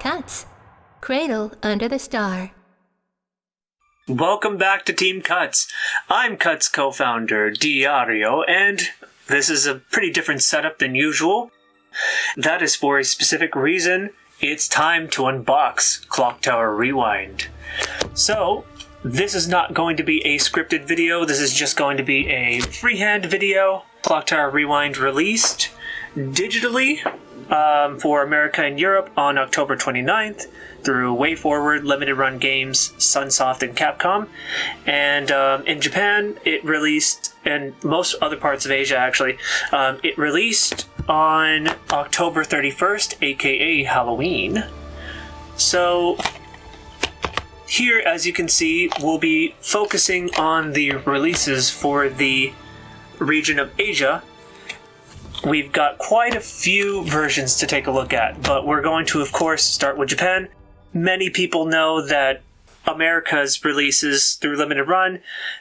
C.U.T.S, Cradle Under the Star. Welcome back to Team C.U.T.S. I'm C.U.T.S co-founder Diario, and this is a pretty different setup than usual. That is for a specific reason. It's time to unbox Clock Tower Rewind. So, this is not going to be a scripted video, this is just going to be a freehand video. Clock Tower Rewind released digitally for America and Europe on October 29th through WayForward, Limited Run Games, Sunsoft, and Capcom. And in Japan, it released, and most other parts of Asia actually, it released on October 31st, aka Halloween. So here, as you can see, we'll be focusing on the releases for the region of Asia. We've got quite a few versions to take a look at, but we're going to, of course, start with Japan. Many people know that America's releases through Limited Run,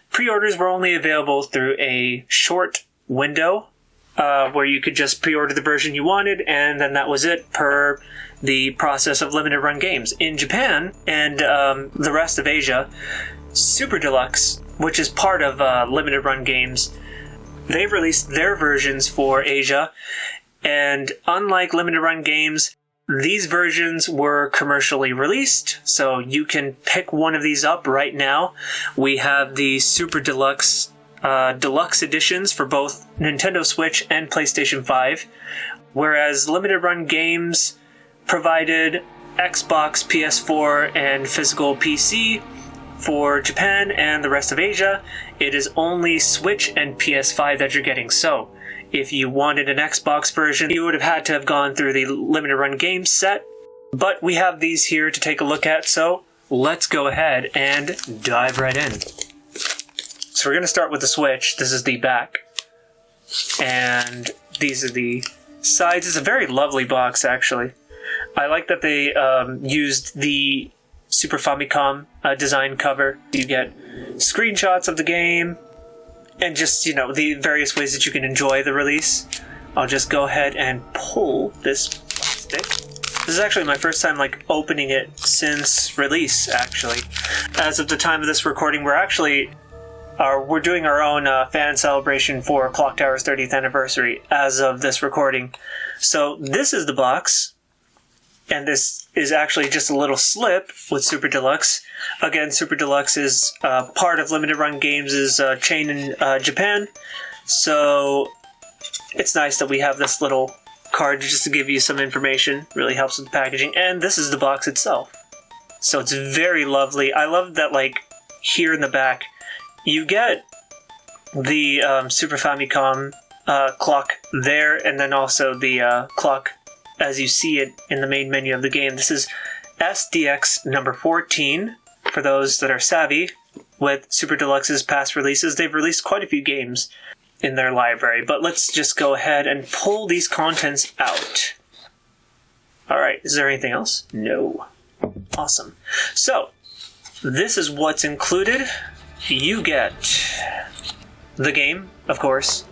pre-orders were only available through a short window, where you could just pre-order the version you wanted, and then that was it per the process of Limited Run Games. In Japan and the rest of Asia, SUPERDELUXE, which is part of Limited Run Games, they've released their versions for Asia, and unlike Limited Run Games, these versions were commercially released, so you can pick one of these up right now. We have the SUPERDELUXE Deluxe editions for both Nintendo Switch and PlayStation 5, whereas Limited Run Games provided Xbox, PS4, and physical PC. For Japan and the rest of Asia, it is only Switch and PS5 that you're getting. So, if you wanted an Xbox version, you would have had to have gone through the Limited Run Games set. But we have these here to take a look at, so let's go ahead and dive right in. So we're going to start with the Switch. This is the back. And these are the sides. It's a very lovely box, actually. I like that they used the Super Famicom design cover. You get screenshots of the game and just, the various ways that you can enjoy the release. I'll just go ahead and pull this plastic. This is actually my first time opening it since release, actually. As of the time of this recording, we're doing our own fan celebration for Clock Tower's 30th anniversary as of this recording. So this is the box. And this is actually just a little slip with SUPERDELUXE. Again, SUPERDELUXE is part of Limited Run Games' chain in Japan. So it's nice that we have this little card just to give you some information. Really helps with the packaging. And this is the box itself. So it's very lovely. I love that, here in the back, you get the Super Famicom clock there, and then also the clock as you see it in the main menu of the game. This is SDX number 14, for those that are savvy with SUPERDELUXE's past releases. They've released quite a few games in their library, but let's just go ahead and pull these contents out. Alright, is there anything else? No. Awesome. So, this is what's included. You get the game, of course,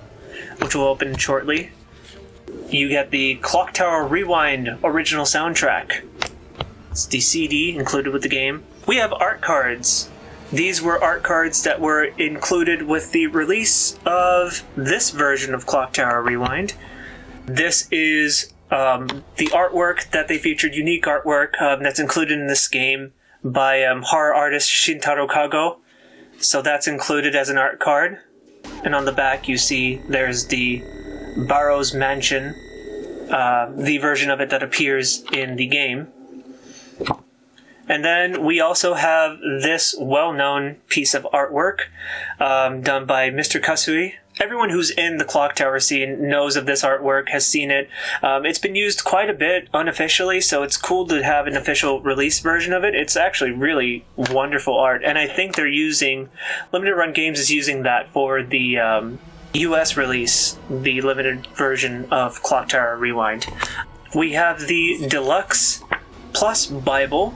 which will open shortly. You get the Clock Tower Rewind original soundtrack. It's the CD included with the game. We have art cards. These were art cards that were included with the release of this version of Clock Tower Rewind. This is the artwork that they featured, unique artwork that's included in this game by horror artist Shintaro Kago. So that's included as an art card. And on the back you see there's the Barrow's Mansion, the version of it that appears in the game. And then we also have this well-known piece of artwork done by Mr. Kasui. Everyone who's in the Clock Tower scene knows of this artwork, has seen it. It's been used quite a bit unofficially, so it's cool to have an official release version of it. It's actually really wonderful art, and I think Limited Run Games is using that for the US release, the limited version of Clock Tower Rewind. We have the Deluxe Plus Bible.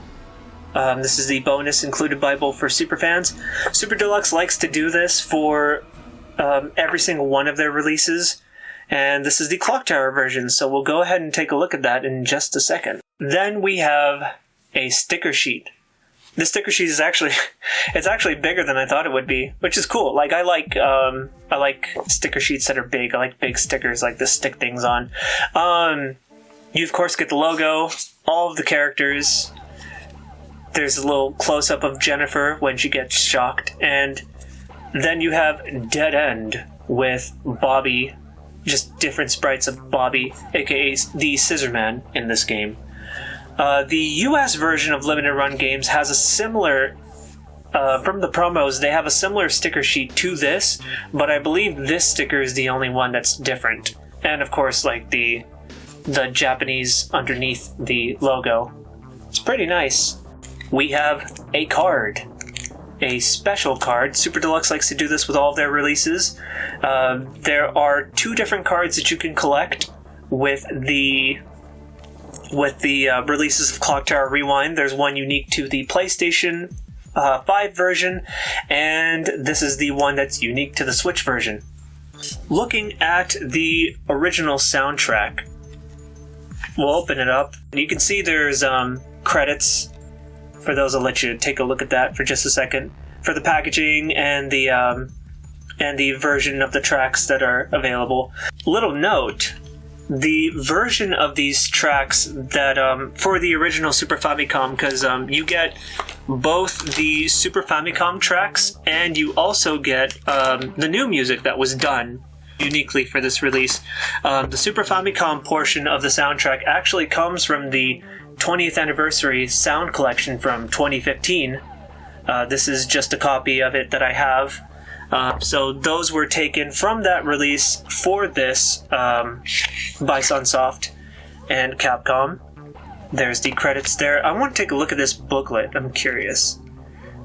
This is the bonus included Bible for superfans. SUPERDELUXE likes to do this for every single one of their releases, and this is the Clock Tower version, so we'll go ahead and take a look at that in just a second. Then we have a sticker sheet. The sticker sheet is actually bigger than I thought it would be, which is cool. Like I like sticker sheets that are big. I like big stickers like this stick things on. You of course get the logo, all of the characters. There's a little close up of Jennifer when she gets shocked, and then you have Dead End with Bobby, just different sprites of Bobby, aka the Scissorman in this game. The US version of Limited Run Games has a similar, from the promos, they have a similar sticker sheet to this, but I believe this sticker is the only one that's different. And of course, like the Japanese underneath the logo. It's pretty nice. We have a card. A special card. Super Deluxe likes to do this with all of their releases. There are 2 different cards that you can collect with the releases of Clock Tower Rewind. There's one unique to the PlayStation 5 version, and this is the one that's unique to the Switch version. Looking at the original soundtrack, we'll open it up. You can see there's credits. For those, I'll let you take a look at that for just a second. For the packaging and the version of the tracks that are available. Little note. The version of these tracks that, for the original Super Famicom, because you get both the Super Famicom tracks and you also get the new music that was done uniquely for this release. The Super Famicom portion of the soundtrack actually comes from the 20th anniversary sound collection from 2015. This is just a copy of it that I have. So those were taken from that release for this by Sunsoft and Capcom. There's the credits there. I want to take a look at this booklet. I'm curious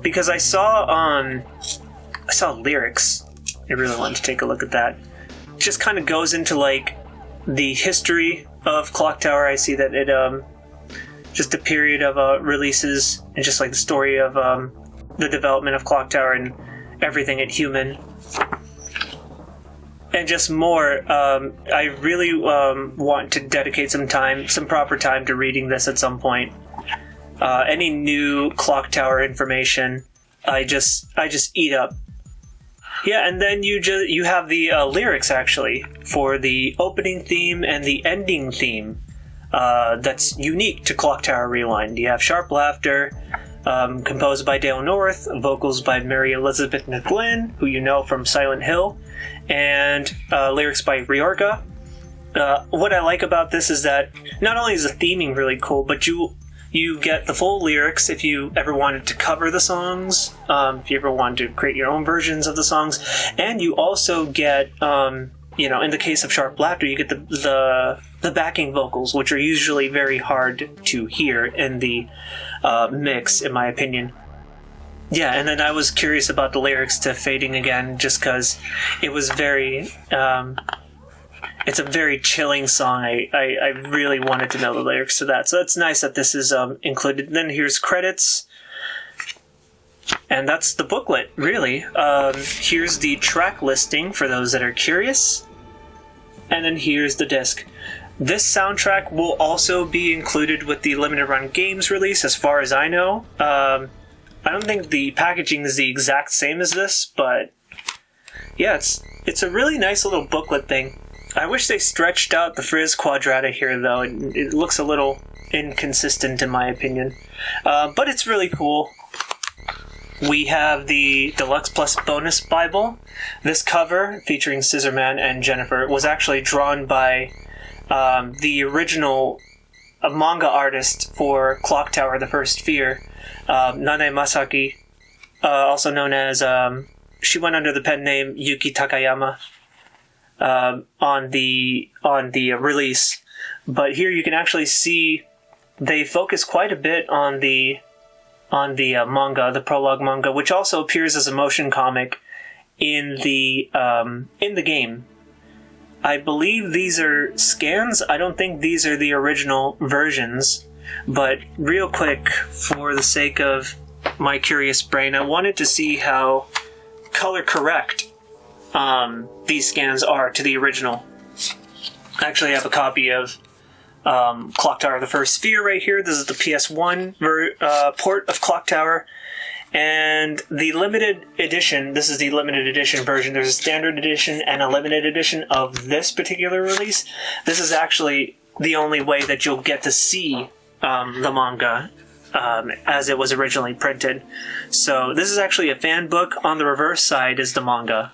because I saw lyrics. I really wanted to take a look at that. It just kind of goes into like the history of Clock Tower. I see that it just a period of releases and just like the story of the development of Clock Tower and everything at Human. And just more, I really want to dedicate some proper time to reading this at some point. Any new Clock Tower information, I just eat up. Yeah, and then you have the lyrics actually for the opening theme and the ending theme. That's unique to Clock Tower Rewind. You have Sharp Laughter, composed by Dale North, vocals by Mary Elizabeth McGlynn, who you know from Silent Hill, and lyrics by Ryorga. What I like about this is that not only is the theming really cool, but you get the full lyrics if you ever wanted to cover the songs, if you ever wanted to create your own versions of the songs, and you also get, in the case of Sharp Laughter, you get the backing vocals, which are usually very hard to hear in the mix, in my opinion. Yeah, and then I was curious about the lyrics to Fading Again, just because it was very... it's a very chilling song. I really wanted to know the lyrics to that, so that's nice that this is included. Then here's credits. And that's the booklet, really. Here's the track listing for those that are curious. And then here's the disc. This soundtrack will also be included with the Limited Run Games release, as far as I know. I don't think the packaging is the exact same as this, but yeah, it's a really nice little booklet thing. I wish they stretched out the Frizz Quadrata here, though. It looks a little inconsistent, in my opinion. But it's really cool. We have the Deluxe Plus Bonus Bible. This cover, featuring Scissorman and Jennifer, was actually drawn by the original manga artist for Clock Tower, The First Fear, Nanae Masaki, also known as... she went under the pen name Yuki Takayama on the release. But here you can actually see they focus quite a bit on the manga, the prologue manga, which also appears as a motion comic in the game. I believe these are scans. I don't think these are the original versions. But real quick, for the sake of my curious brain, I wanted to see how color correct these scans are to the original. I actually have a copy of Clock Tower: The First Sphere right here. This is the PS1 port of Clock Tower. And the limited edition, this is the limited edition version. There's a standard edition and a limited edition of this particular release. This is actually the only way that you'll get to see the manga as it was originally printed. So this is actually a fan book. On the reverse side is the manga.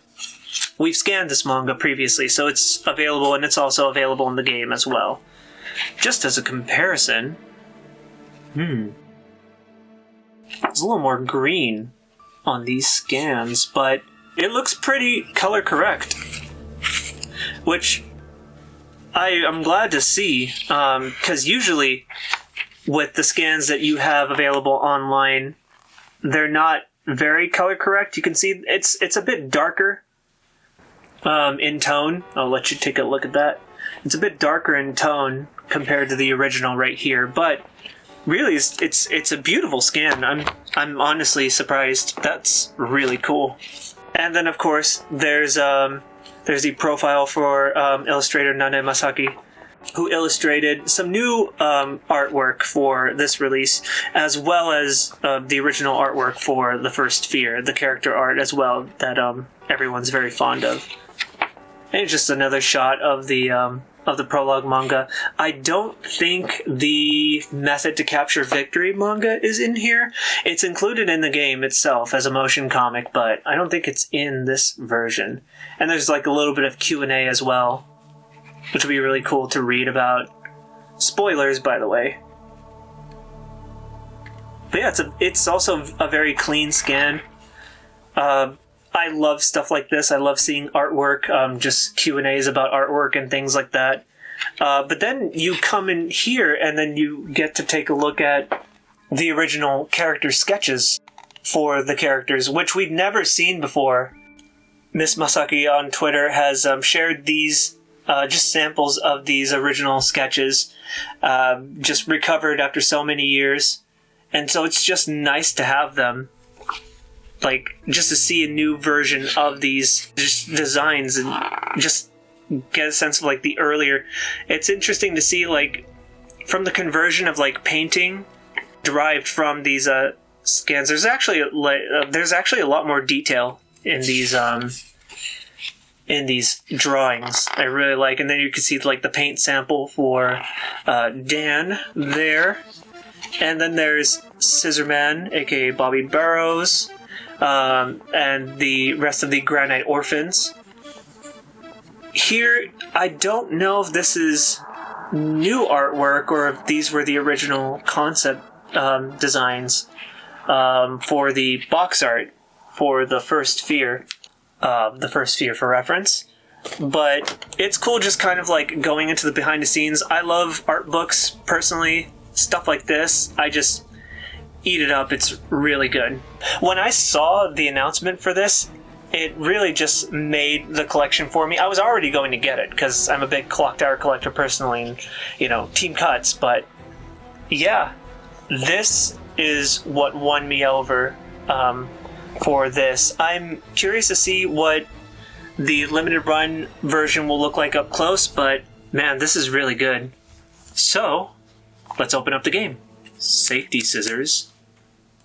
We've scanned this manga previously, so it's available, and it's also available in the game as well. Just as a comparison, it's a little more green on these scans, but it looks pretty color correct, which I'm glad to see, because usually with the scans that you have available online, they're not very color correct. You can see it's a bit darker in tone. I'll let you take a look at that. It's a bit darker in tone compared to the original right here, but really it's a beautiful scan. I'm honestly surprised. That's really cool. And then of course there's the profile for illustrator Nane Masaki, who illustrated some new artwork for this release, as well as the original artwork for the first Sphere, the character art as well, that everyone's very fond of. And just another shot of the prologue manga. I don't think the Method to Capture Victory manga is in here. It's included in the game itself as a motion comic, but I don't think it's in this version. And there's like a little bit of Q&A as well, which would be really cool to read about. Spoilers, by the way. But yeah, it's also a very clean scan. I love stuff like this. I love seeing artwork, just Q&As about artwork and things like that. But then you come in here and then you get to take a look at the original character sketches for the characters, which we've never seen before. Miss Masaki on Twitter has shared these just samples of these original sketches, just recovered after so many years. And so it's just nice to have them. Like, just to see a new version of these just designs and just get a sense of, like, the earlier... It's interesting to see, like, from the conversion of, like, painting derived from these scans, there's actually a lot more detail in these drawings I really like. And then you can see, like, the paint sample for Dan there. And then there's Scissorman, aka Bobby Burrows, and the rest of the Granite Orphans. Here, I don't know if this is new artwork or if these were the original concept designs for the box art for the first Sphere. The first Sphere for reference. But it's cool just kind of like going into the behind the scenes. I love art books, personally. Stuff like this, I just eat it up. It's really good. When I saw the announcement for this, it really just made the collection for me. I was already going to get it because I'm a big Clock Tower collector personally, and, you know, Team Cuts, but yeah, this is what won me over for this. I'm curious to see what the limited run version will look like up close, but man, this is really good. So, let's open up the game. Safety scissors.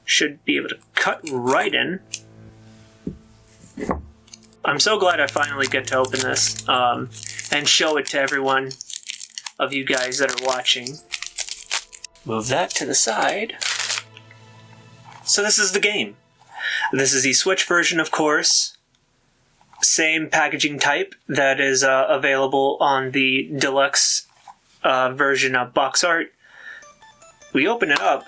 Should be able to cut right in. I'm so glad I finally get to open this and show it to everyone of you guys that are watching. Move that to the side. So this is the game. This is the Switch version, of course. Same packaging type that is available on the deluxe version of box art. We open it up,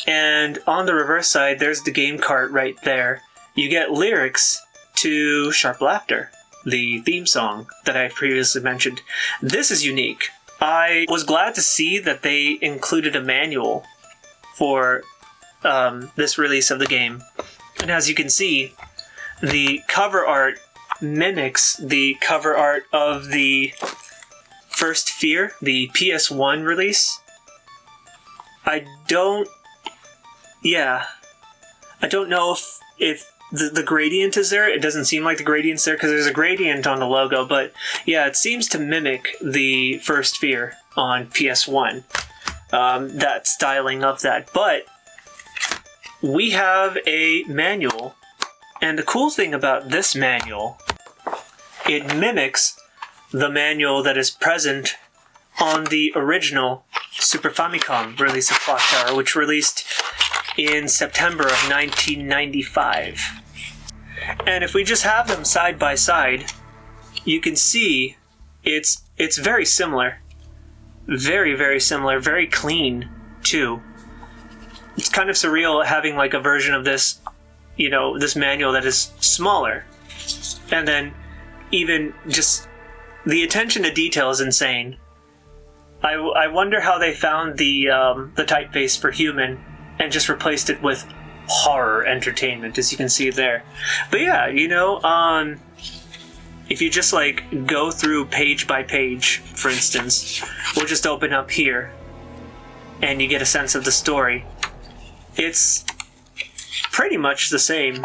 and on the reverse side, there's the game cart right there. You get lyrics to Sharp Laughter, the theme song that I previously mentioned. This is unique. I was glad to see that they included a manual for this release of the game. And as you can see, the cover art mimics the cover art of the first Sphere, the PS1 release. I don't know if the gradient is there. It doesn't seem like the gradient's there because there's a gradient on the logo, but yeah, it seems to mimic the first Fear on PS1. That styling of that. But we have a manual, and the cool thing about this manual, it mimics the manual that is present on the original Super Famicom release of Clock Tower, which released in September of 1995. And if we just have them side by side, you can see it's very similar. Very, very similar. Very clean, too. It's kind of surreal having like a version of this, this manual that is smaller. And then even just the attention to detail is insane. I wonder how they found the typeface for human and just replaced it with horror entertainment, as you can see there. But yeah, if you just like go through page by page, for instance, we'll just open up here and you get a sense of the story. It's pretty much the same.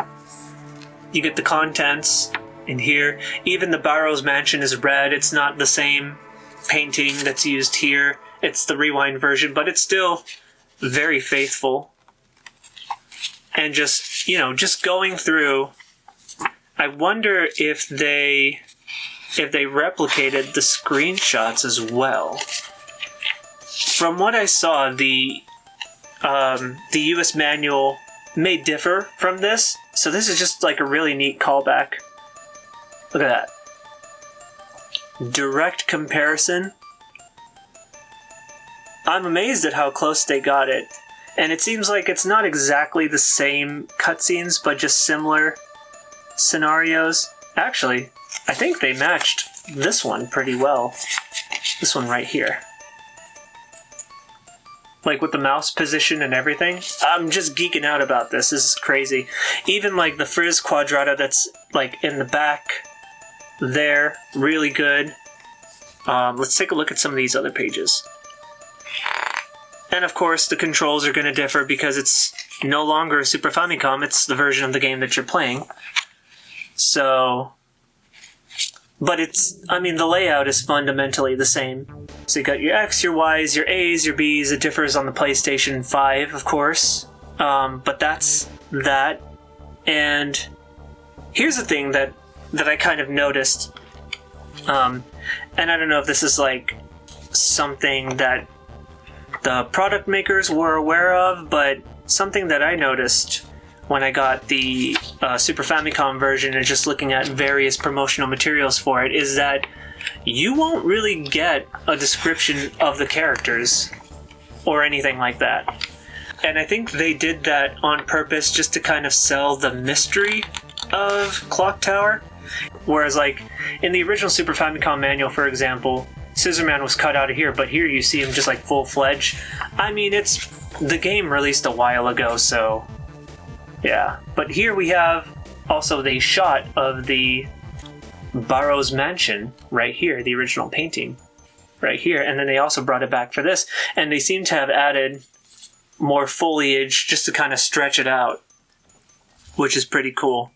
You get the contents in here. Even the Barrow's mansion is red. It's not the same painting that's used here. It's the rewind version, but it's still very faithful. And just going through, I wonder if they replicated the screenshots as well. From what I saw, the US manual may differ from this, so this is just like a really neat callback. Look at that. Direct comparison. I'm amazed at how close they got it. And it seems like it's not exactly the same cutscenes, but just similar scenarios. Actually, I think they matched this one pretty well. This one right here. Like with the mouse position and everything. I'm just geeking out about this. This is crazy. Even like the Frizz Quadrata that's like in the back there. Really good. Let's take a look at some of these other pages. And of course, the controls are going to differ because it's no longer a Super Famicom, it's the version of the game that you're playing. So, but the layout is fundamentally the same. So you got your X, your Ys, your As, your Bs. It differs on the PlayStation 5, of course. But that's that. And here's the thing that I kind of noticed. And I don't know if this is like something that the product makers were aware of, but something that I noticed when I got the Super Famicom version and just looking at various promotional materials for it is that you won't really get a description of the characters or anything like that. And I think they did that on purpose just to kind of sell the mystery of Clock Tower. Whereas like in the original Super Famicom manual, for example, Scissorman was cut out of here, but here you see him just like full-fledged. I mean, the game released a while ago, so yeah. But here we have also the shot of the Barrow's mansion right here, the original painting right here, and then they also brought it back for this, and they seem to have added more foliage just to kind of stretch it out, which is pretty cool.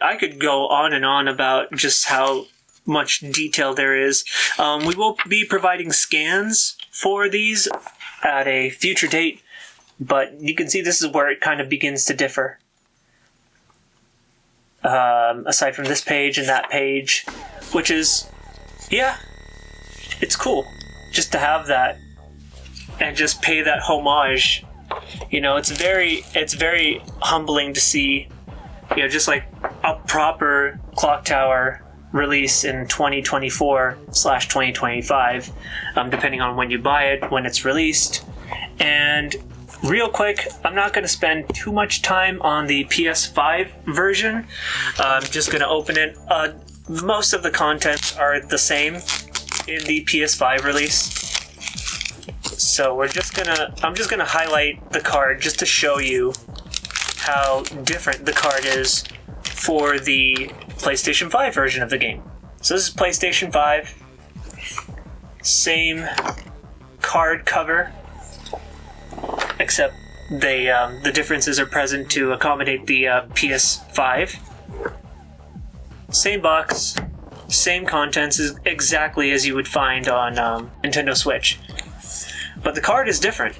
I could go on and on about just how much detail there is. We will be providing scans for these at a future date, but you can see this is where it kind of begins to differ. Aside from this page and that page, which is, yeah, it's cool just to have that and just pay that homage. It's very humbling to see, just like a proper Clock Tower release in 2024/2025, depending on when you buy it, when it's released. And real quick, I'm not going to spend too much time on the PS5 version. I'm just going to open it. Most of the contents are the same in the PS5 release. So I'm just gonna highlight the card just to show you how different the card is for the PlayStation 5 version of the game. So this is PlayStation 5. Same card cover, except the differences are present to accommodate the PS5. Same box, same contents exactly as you would find on Nintendo Switch. But the card is different.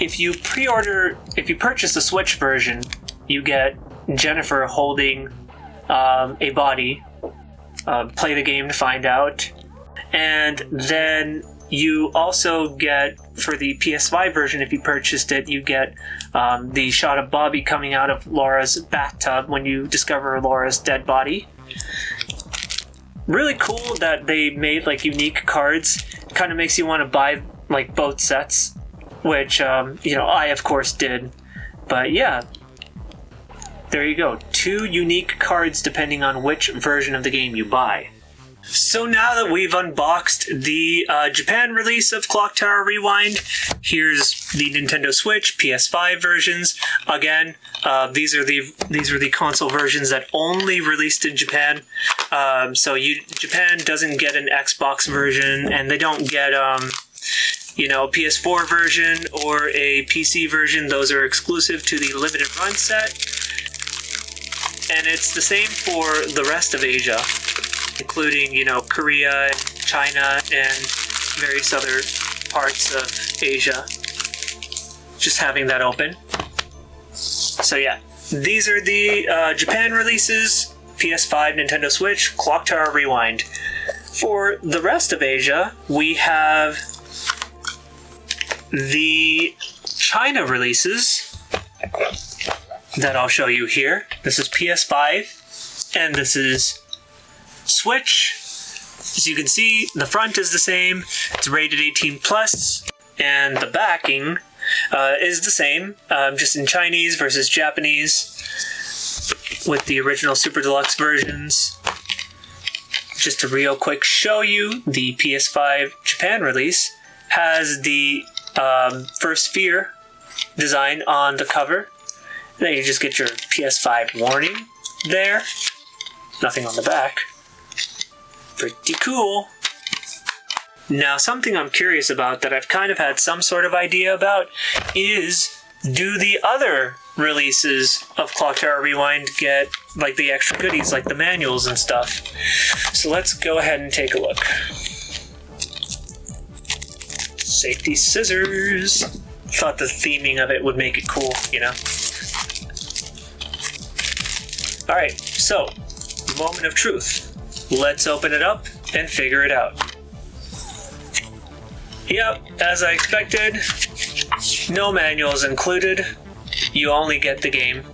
If you purchase the Switch version, you get Jennifer holding a body. Play the game to find out. And then you also get, for the PS5 version, if you purchased it, you get the shot of Bobby coming out of Laura's bathtub when you discover Laura's dead body. Really cool that they made like unique cards. Kind of makes you want to buy like both sets, which I of course did. But yeah, there you go. 2 unique cards depending on which version of the game you buy. So now that we've unboxed the Japan release of Clock Tower Rewind, here's the Nintendo Switch, PS5 versions. Again, these are the console versions that only released in Japan. Japan doesn't get an Xbox version, and they don't get PS4 version or a PC version. Those are exclusive to the limited run set. And it's the same for the rest of Asia, including, Korea, China, and various other parts of Asia. Just having that open. So yeah, these are the Japan releases, PS5, Nintendo Switch, Clock Tower Rewind. For the rest of Asia, we have the China releases that I'll show you here. This is PS5, and this is Switch. As you can see, the front is the same. It's rated 18+, and the backing is the same, just in Chinese versus Japanese, with the original Super Deluxe versions. Just to real quick show you, the PS5 Japan release has the first sphere design on the cover. Then you just get your PS5 warning there. Nothing on the back. Pretty cool. Now, something I'm curious about that I've kind of had some sort of idea about is, do the other releases of Clock Tower Rewind get like the extra goodies, like the manuals and stuff? So let's go ahead and take a look. Safety scissors. Thought the theming of it would make it cool, Alright, so, moment of truth. Let's open it up and figure it out. Yep, as I expected, no manuals included. You only get the game.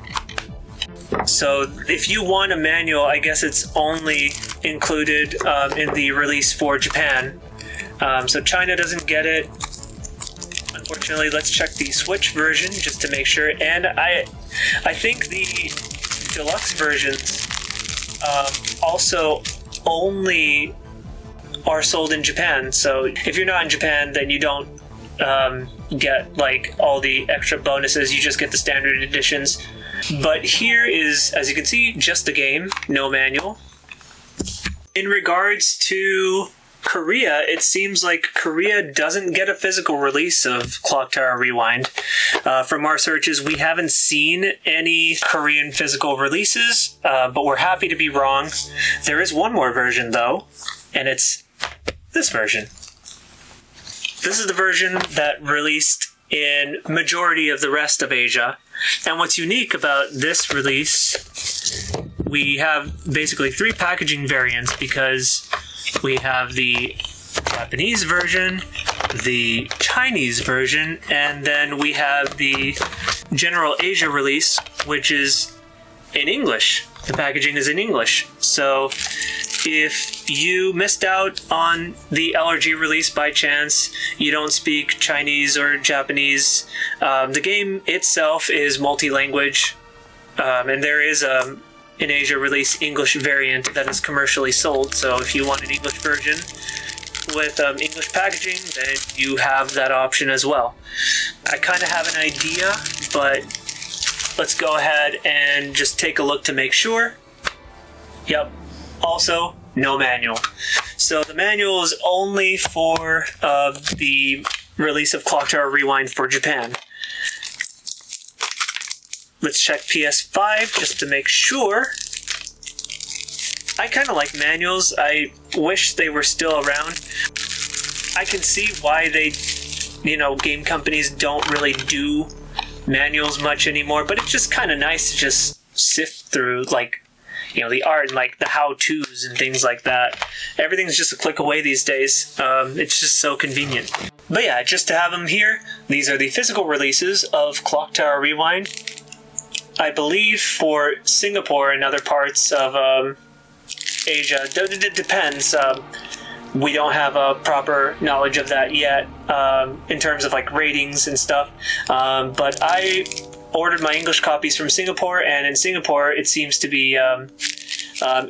So if you want a manual, I guess it's only included in the release for Japan. So China doesn't get it. Unfortunately, let's check the Switch version just to make sure. And I think the deluxe versions also only are sold in Japan. So if you're not in Japan, then you don't get like all the extra bonuses. You just get the standard editions. But here is, as you can see, just the game, no manual. In regards to Korea, it seems like Korea doesn't get a physical release of Clock Tower Rewind. From our searches, we haven't seen any Korean physical releases, but we're happy to be wrong. There is one more version, though, and it's this version. This is the version that released in majority of the rest of Asia. And what's unique about this release, we have basically 3 packaging variants, because we have the Japanese version, the Chinese version, and then we have the general Asia release, which is in English. The packaging is in English. So if you missed out on the LRG release by chance, you don't speak Chinese or Japanese, the game itself is multi-language, and there is an Asia release English variant that is commercially sold. So if you want an English version with English packaging, then you have that option as well. I kind of have an idea, but let's go ahead and just take a look to make sure. Yep. Also, no manual. So the manual is only for the release of Clock Tower Rewind for Japan. check PS5 just to make sure. I kind of like manuals. I wish they were still around. I can see why game companies don't really do manuals much anymore, but it's just kind of nice to just sift through, the art and, the how-tos and things like that. Everything's just a click away these days. It's just so convenient. But yeah, just to have them here, these are the physical releases of Clock Tower Rewind. I believe for Singapore and other parts of Asia, it depends. We don't have a proper knowledge of that yet in terms of ratings and stuff. But I ordered my English copies from Singapore, and in Singapore it seems to be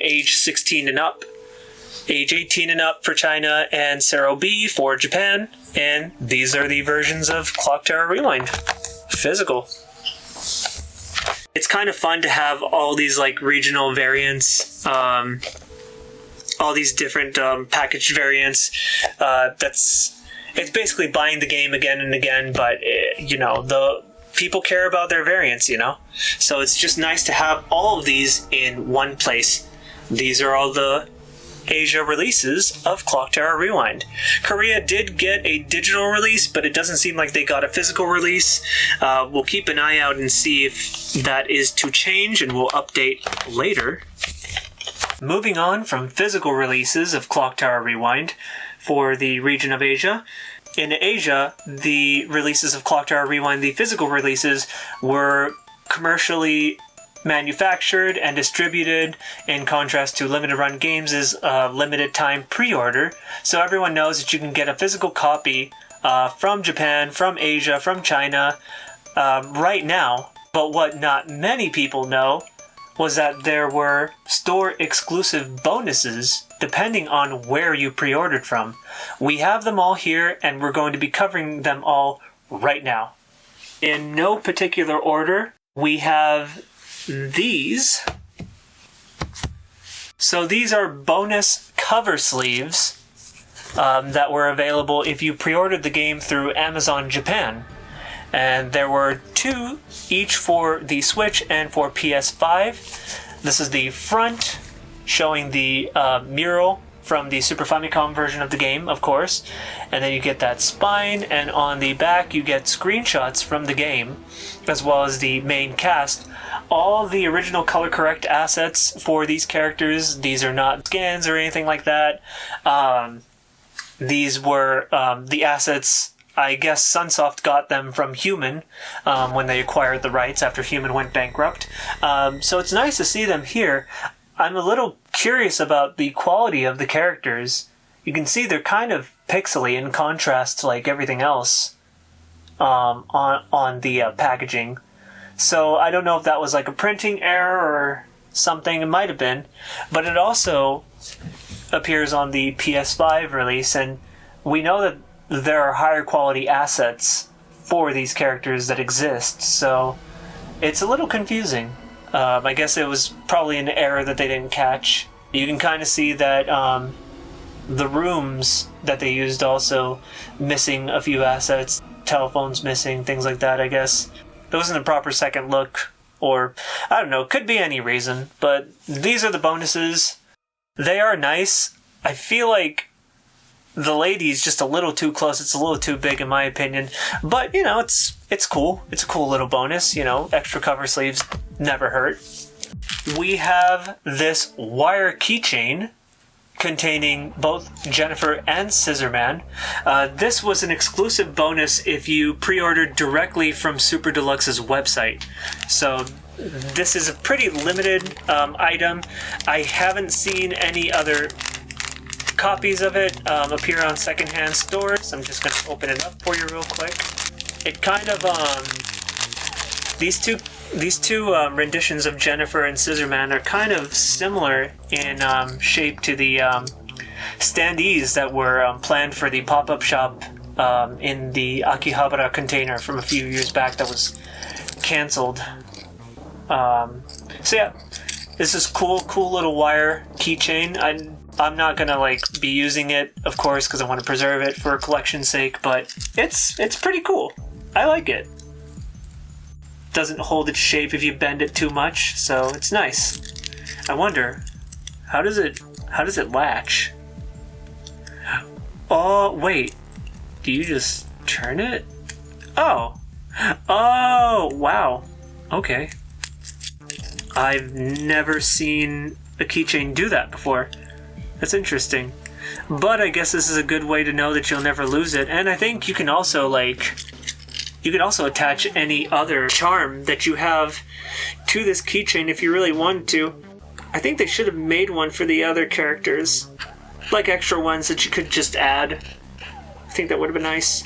age 16 and up, age 18 and up for China, and Serial B for Japan. And these are the versions of Clock Tower Rewind. Physical. It's kind of fun to have all these regional variants, all these different packaged variants. It's basically buying the game again and again, but the people care about their variants, So it's just nice to have all of these in one place. These are all the Asia releases of Clock Tower Rewind. Korea did get a digital release, but it doesn't seem like they got a physical release. We'll keep an eye out and see if that is to change, and we'll update later. Moving on from physical releases of Clock Tower Rewind for the region of Asia. In Asia, the releases of Clock Tower Rewind, the physical releases, were commercially manufactured and distributed, in contrast to limited run games is limited time pre-order. So everyone knows that you can get a physical copy from Japan, from Asia, from China right now. But what not many people know was that there were store exclusive bonuses depending on where you pre-ordered from. We have them all here, and we're going to be covering them all right now. In no particular order, we have these. So these are bonus cover sleeves that were available if you pre-ordered the game through Amazon Japan. And there were 2, each for the Switch and for PS5. This is the front, showing the mural from the Super Famicom version of the game, of course. And then you get that spine, and on the back you get screenshots from the game, as well as the main cast. All the original color correct assets for these characters. These are not scans or anything like that. These were the assets. I guess Sunsoft got them from Human when they acquired the rights after Human went bankrupt. So it's nice to see them here. I'm a little curious about the quality of the characters. You can see they're kind of pixely in contrast to everything else on the packaging. So I don't know if that was a printing error or something. It might have been. But it also appears on the PS5 release, and we know that there are higher quality assets for these characters that exist, so it's a little confusing. I guess it was probably an error that they didn't catch. You can kind of see that the rooms that they used also missing a few assets, telephones missing, things like that, I guess. It wasn't a proper second look, or I don't know, could be any reason, but these are the bonuses. They are nice. I feel like the lady's just a little too close. It's a little too big in my opinion. But, it's cool. It's a cool little bonus. Extra cover sleeves never hurt. We have this wire keychain containing both Jennifer and Scissorman. This was an exclusive bonus if you pre-ordered directly from SUPERDELUXE's website. So this is a pretty limited item. I haven't seen any other copies of it appear on secondhand stores. I'm just going to open it up for you real quick. It kind of these two renditions of Jennifer and Scissorman are kind of similar in shape to the standees that were planned for the pop-up shop in the Akihabara container from a few years back that was canceled. So yeah, this is cool little wire keychain. I'm not gonna be using it, of course, because I want to preserve it for collection's sake, but it's pretty cool. I like it. doesn't hold its shape if you bend it too much, so it's nice. I wonder, how does it latch? Oh, wait. Do you just turn it? Oh. Oh, wow. Okay. I've never seen a keychain do that before. That's interesting. But I guess this is a good way to know that you'll never lose it. And I think you can also, attach any other charm that you have to this keychain if you really want to. I think they should have made one for the other characters. Like extra ones that you could just add. I think that would have been nice.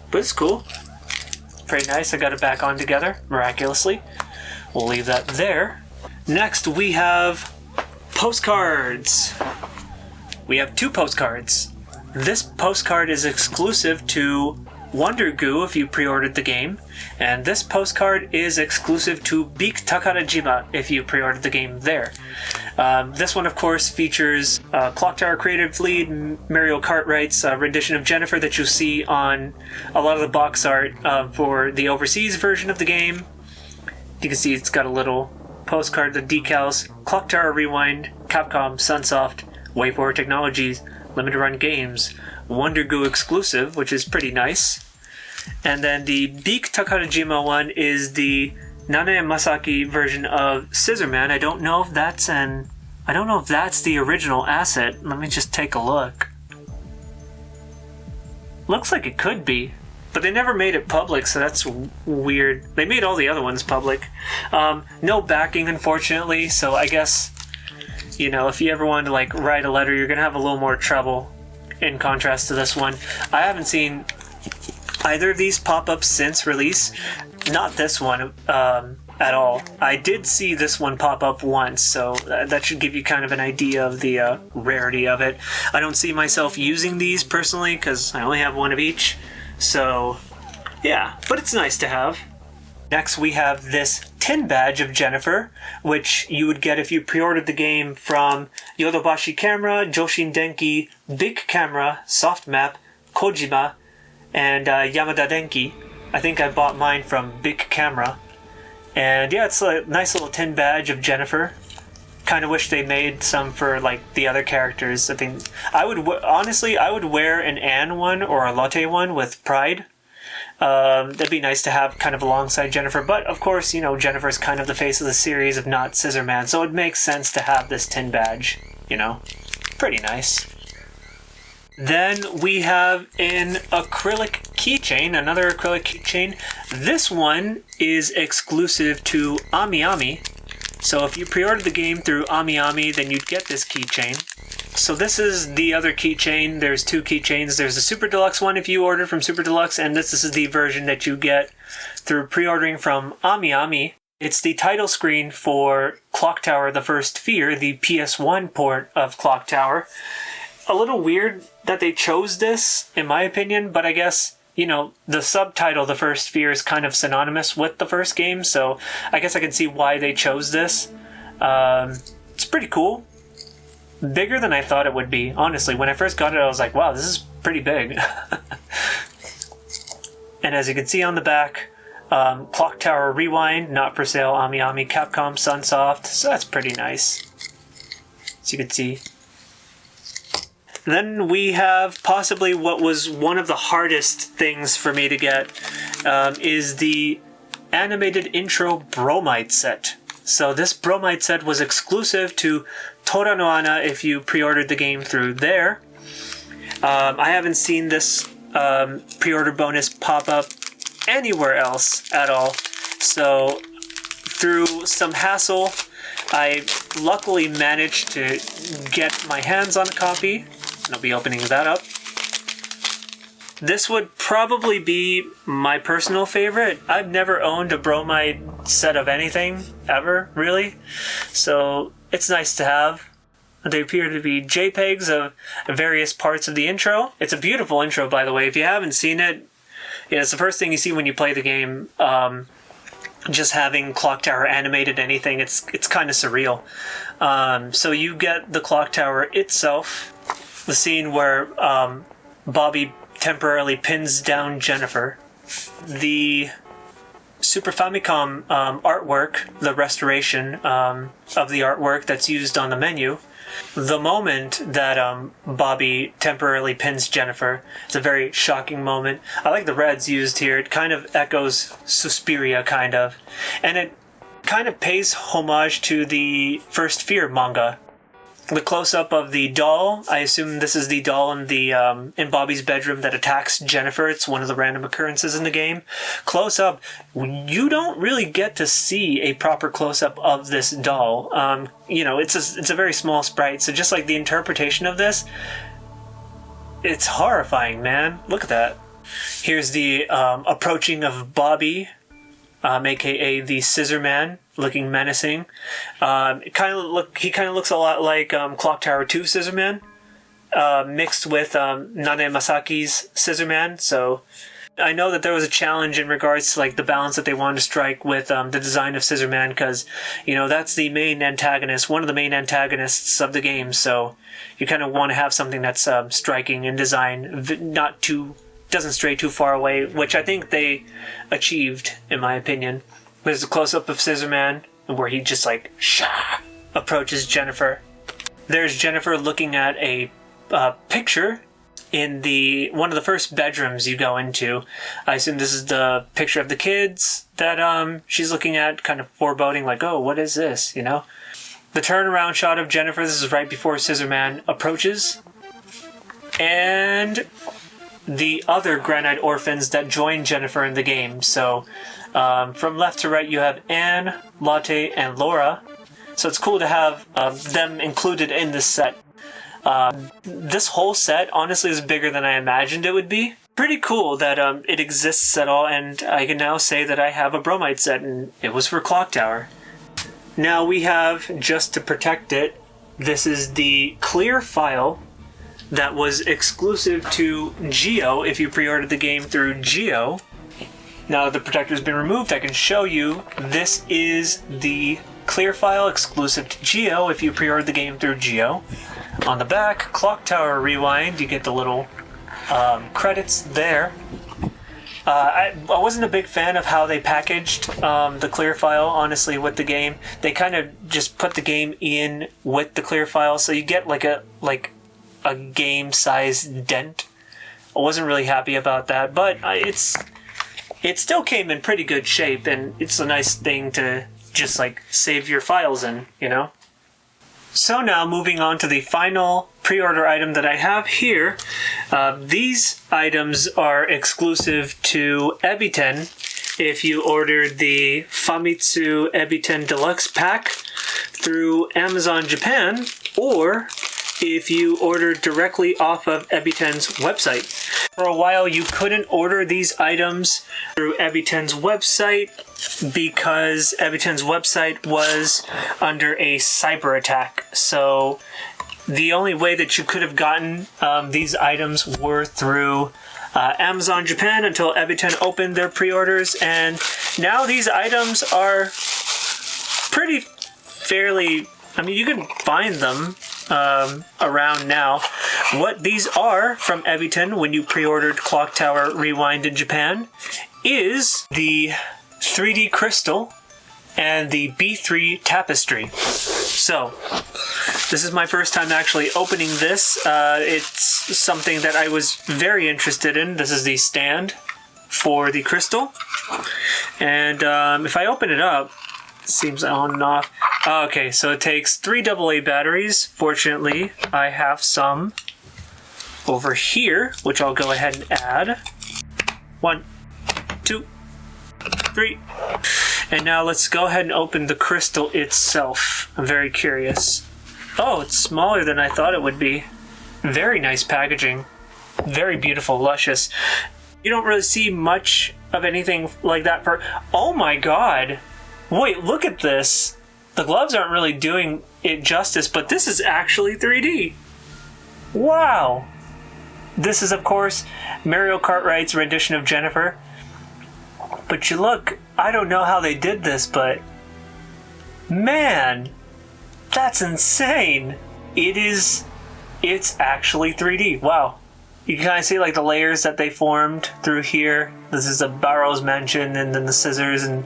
But it's cool. Pretty nice. I got it back on together, miraculously. We'll leave that there. Next, we have postcards. We have 2 postcards. This postcard is exclusive to Wonder Goo if you pre-ordered the game, and this postcard is exclusive to Big Takarajima if you pre-ordered the game there. This one, of course, features Clock Tower creative lead Mario Cartwright's rendition of Jennifer that you'll see on a lot of the box art for the overseas version of the game. You can see it's got a little postcard, the decals, Clock Tower Rewind, Capcom, Sunsoft, WayForward Technologies, Limited Run Games, Wonder Goo exclusive, which is pretty nice. And then the Big Takarajima one is the Nanae Masaki version of Scissorman. I don't know if that's the original asset. Let me just take a look. Looks like it could be, but they never made it public, so that's weird. They made all the other ones public. No backing, unfortunately, so I guess, if you ever wanted to write a letter, you're gonna have a little more trouble in contrast to this one. I haven't seen either of these pop up since release. Not this one at all. I did see this one pop up once, so that should give you kind of an idea of the rarity of it. I don't see myself using these personally because I only have one of each. So, yeah, but it's nice to have. Next, we have this tin badge of Jennifer, which you would get if you pre-ordered the game from Yodobashi Camera, Joshin Denki, Big Camera, Soft Map, Kojima, and Yamada Denki. I think I bought mine from Big Camera. And yeah, it's a nice little tin badge of Jennifer. Kind of wish they made some for the other characters. I think I would honestly wear an Anne one or a Lotte one with pride. That'd be nice to have kind of alongside Jennifer, but of course, Jennifer's kind of the face of the series, if not Scissorman, so it makes sense to have this tin badge, Pretty nice. Then we have an acrylic keychain, another acrylic keychain. This one is exclusive to AmiAmi. So if you pre-ordered the game through AmiAmi, then you'd get this keychain. So this is the other keychain. There's 2 keychains. There's the Super Deluxe one if you order from Super Deluxe, and this is the version that you get through pre-ordering from AmiAmi. It's the title screen for Clock Tower The First Fear, the PS1 port of Clock Tower. A little weird that they chose this, in my opinion, but I guess, the subtitle, The First Fear, is kind of synonymous with the first game, so I guess I can see why they chose this. It's pretty cool. Bigger than I thought it would be, honestly. When I first got it, I was like, wow, this is pretty big. And as you can see on the back, Clock Tower Rewind, not for sale, AmiAmi, Capcom, Sunsoft, so that's pretty nice. As you can see. Then we have possibly what was one of the hardest things for me to get, is the animated intro Bromide set. So this Bromide set was exclusive to Tora no Ana if you pre-ordered the game through there. I haven't seen this pre-order bonus pop up anywhere else at all. So through some hassle, I luckily managed to get my hands on a copy. And I'll be opening that up. This would probably be my personal favorite. I've never owned a Bromide set of anything, ever, really. So it's nice to have. They appear to be JPEGs of various parts of the intro. It's a beautiful intro, by the way. If you haven't seen it, it's the first thing you see when you play the game. Just having Clock Tower animated anything, it's kind of surreal. So you get the Clock Tower itself. The scene where Bobby temporarily pins down Jennifer. The Super Famicom artwork, the restoration of the artwork that's used on the menu. The moment that Bobby temporarily pins Jennifer, it's a very shocking moment. I like the reds used here. It kind of echoes Suspiria, kind of. And it kind of pays homage to the First Fear manga. The close-up of the doll, I assume this is the doll in Bobby's bedroom that attacks Jennifer. It's one of the random occurrences in the game. Close-up, you don't really get to see a proper close-up of this doll. It's a very small sprite, so just like the interpretation of this, it's horrifying, man. Look at that. Here's the approaching of Bobby, aka the Scissorman, looking menacing. He kind of looks a lot like Clock Tower 2 Scissorman, mixed with Nane Masaki's Scissorman. So I know that there was a challenge in regards to like the balance that they wanted to strike with the design of Scissorman, because that's the main antagonist, one of the main antagonists of the game. So you kind of want to have something that's striking in design, doesn't stray too far away, which I think they achieved, in my opinion. There's a close-up of Scissorman where he just approaches Jennifer. There's Jennifer looking at a picture in one of the first bedrooms you go into. I assume this is the picture of the kids that she's looking at, kind of foreboding, like, oh, what is this, The turnaround shot of Jennifer, this is right before Scissorman approaches. And the other Granite orphans that join Jennifer in the game. So from left to right, you have Anne, Lotte, and Laura. So it's cool to have them included in this set. This whole set, honestly, is bigger than I imagined it would be. Pretty cool that it exists at all, and I can now say that I have a Bromide set, and it was for Clock Tower. Now we have, just to protect it, this is the clear file that was exclusive to Geo if you pre-ordered the game through Geo. Now that the protector's been removed, I can show you this is the clear file exclusive to Geo if you pre-ordered the game through Geo. On the back, Clock Tower Rewind, you get the little credits there. I wasn't a big fan of how they packaged the clear file, honestly, with the game. They kind of just put the game in with the clear file, so you get like a game-sized dent. I wasn't really happy about that, but it still came in pretty good shape, and it's a nice thing to just save your files in, So now moving on to the final pre-order item that I have here. These items are exclusive to Ebiten if you ordered the Famitsu Ebiten Deluxe pack through Amazon Japan, or if you ordered directly off of Ebiten's website. For a while, you couldn't order these items through Ebiten's website because Ebiten's website was under a cyber attack. So the only way that you could have gotten these items were through Amazon Japan until Ebiten opened their pre-orders. And now these items are fairly, you can find them around now. What these are from Ebiten when you pre-ordered Clock Tower Rewind in Japan is the 3D Crystal and the B3 Tapestry. So, this is my first time actually opening this. It's something that I was very interested in. This is the stand for the crystal. And if I open it up, it seems on and off. Okay, so it takes 3 AA batteries. Fortunately, I have some over here, which I'll go ahead and add. 1, 2, 3. And now let's go ahead and open the crystal itself. I'm very curious. Oh, it's smaller than I thought it would be. Very nice packaging. Very beautiful, luscious. You don't really see much of anything like that oh my god! Wait, look at this! The gloves aren't really doing it justice, but this is actually 3D! Wow! This is, of course, Mario Cartwright's rendition of Jennifer. But you look, I don't know how they did this, but man, that's insane. It's actually 3D. Wow. You can kind of see like the layers that they formed through here. This is the Barrow's Mansion, and then the Scissors and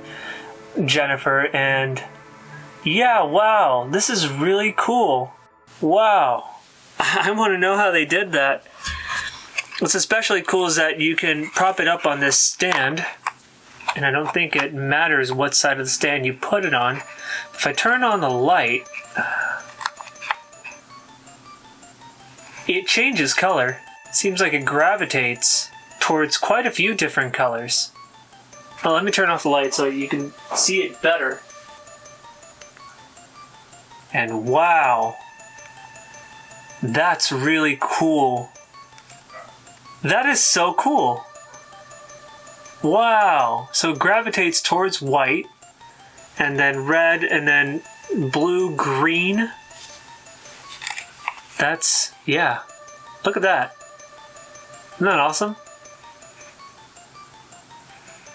Jennifer, and yeah, wow, this is really cool. Wow. I want to know how they did that. What's especially cool is that you can prop it up on this stand, and I don't think it matters what side of the stand you put it on. If I turn on the light, it changes color. Seems like it gravitates towards quite a few different colors. Oh, let me turn off the light so you can see it better. And wow, that's really cool. That is so cool. Wow, so it gravitates towards white, and then red, and then blue, green. That's, yeah, look at that. Isn't that awesome?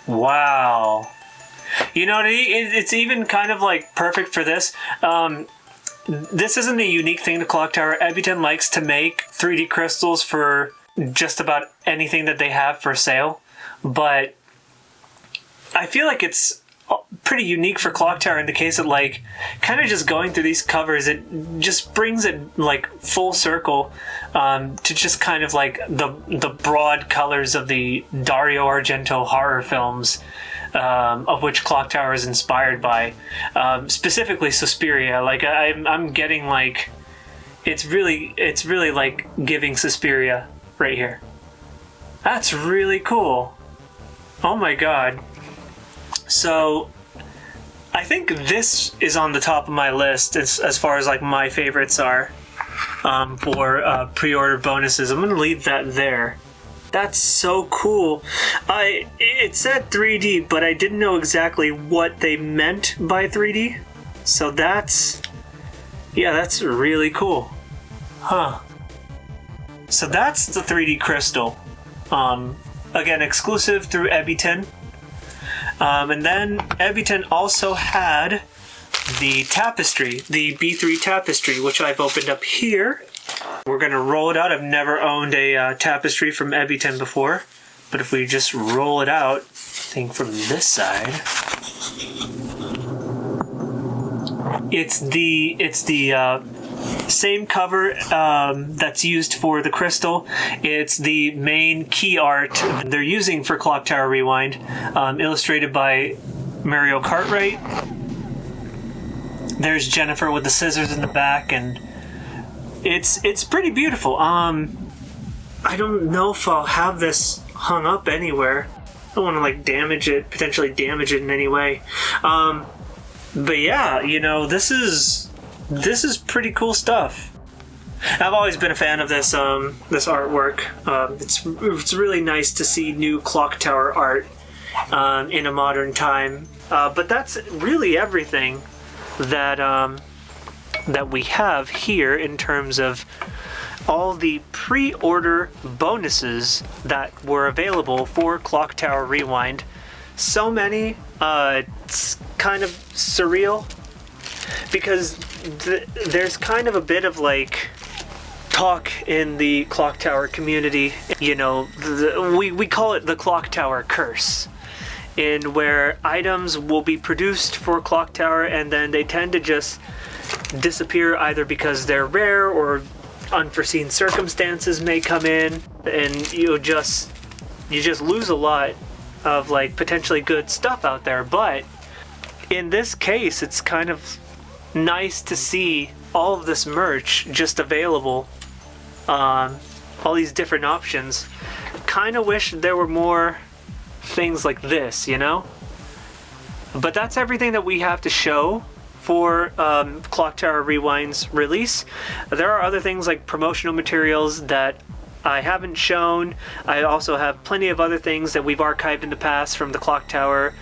Wow. You know, it's even kind of like perfect for this. This isn't a unique thing to Clock Tower. Ebuton likes to make 3D crystals for just about anything that they have for sale. But I feel like it's pretty unique for Clock Tower in the case of like kind of just going through these covers. It just brings it like full circle to just kind of like the broad colors of the Dario Argento horror films, of which Clock Tower is inspired by, specifically Suspiria. Like I'm getting like it's really like giving Suspiria right here. That's really cool. Oh my god. So I think this is on the top of my list as far as like my favorites are for pre-order bonuses. I'm gonna leave that there. That's so cool. It said 3D, but I didn't know exactly what they meant by 3D. So that's really cool. Huh. So that's the 3D crystal. Again, exclusive through Ebuton. And then Ebuton also had the Tapestry, the B3 Tapestry, which I've opened up here. We're going to roll it out. I've never owned a Tapestry from Ebuton before, but if we just roll it out, I think from this side, it's the same cover that's used for the crystal. It's the main key art they're using for Clock Tower Rewind, illustrated by Mario Cartwright. There's Jennifer with the scissors in the back, and it's pretty beautiful. I don't know if I'll have this hung up anywhere. I don't want to like potentially damage it in any way. But yeah, you know, this is pretty cool stuff. I've always been a fan of this artwork. It's really nice to see new Clock Tower art in a modern time. But that's really everything that we have here in terms of all the pre-order bonuses that were available for Clock Tower Rewind. So many, it's kind of surreal because there's kind of a bit of like talk in the Clock Tower community. You know, we call it the Clock Tower curse, in where items will be produced for Clock Tower and then they tend to just disappear either because they're rare or unforeseen circumstances may come in, and you just lose a lot of like potentially good stuff out there. But in this case, it's kind of nice to see all of this merch just available, all these different options. Kind of wish there were more things like this, you know? But that's everything that we have to show for Clock Tower Rewind's release. There are other things like promotional materials that I haven't shown. I also have plenty of other things that we've archived in the past from the Clock Tower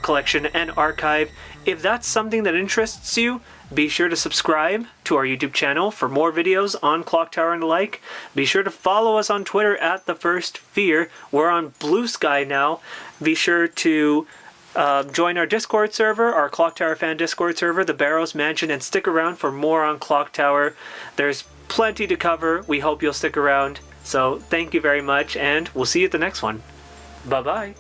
collection and archive. If that's something that interests you, be sure to subscribe to our YouTube channel for more videos on Clock Tower and the like. Be sure to follow us on Twitter at The First Fear. We're on BlueSky now. Be sure to join our Discord server, our Clock Tower fan Discord server, the Barrow's Mansion, and stick around for more on Clock Tower. There's plenty to cover. We hope you'll stick around. So thank you very much, and we'll see you at the next one. Bye-bye.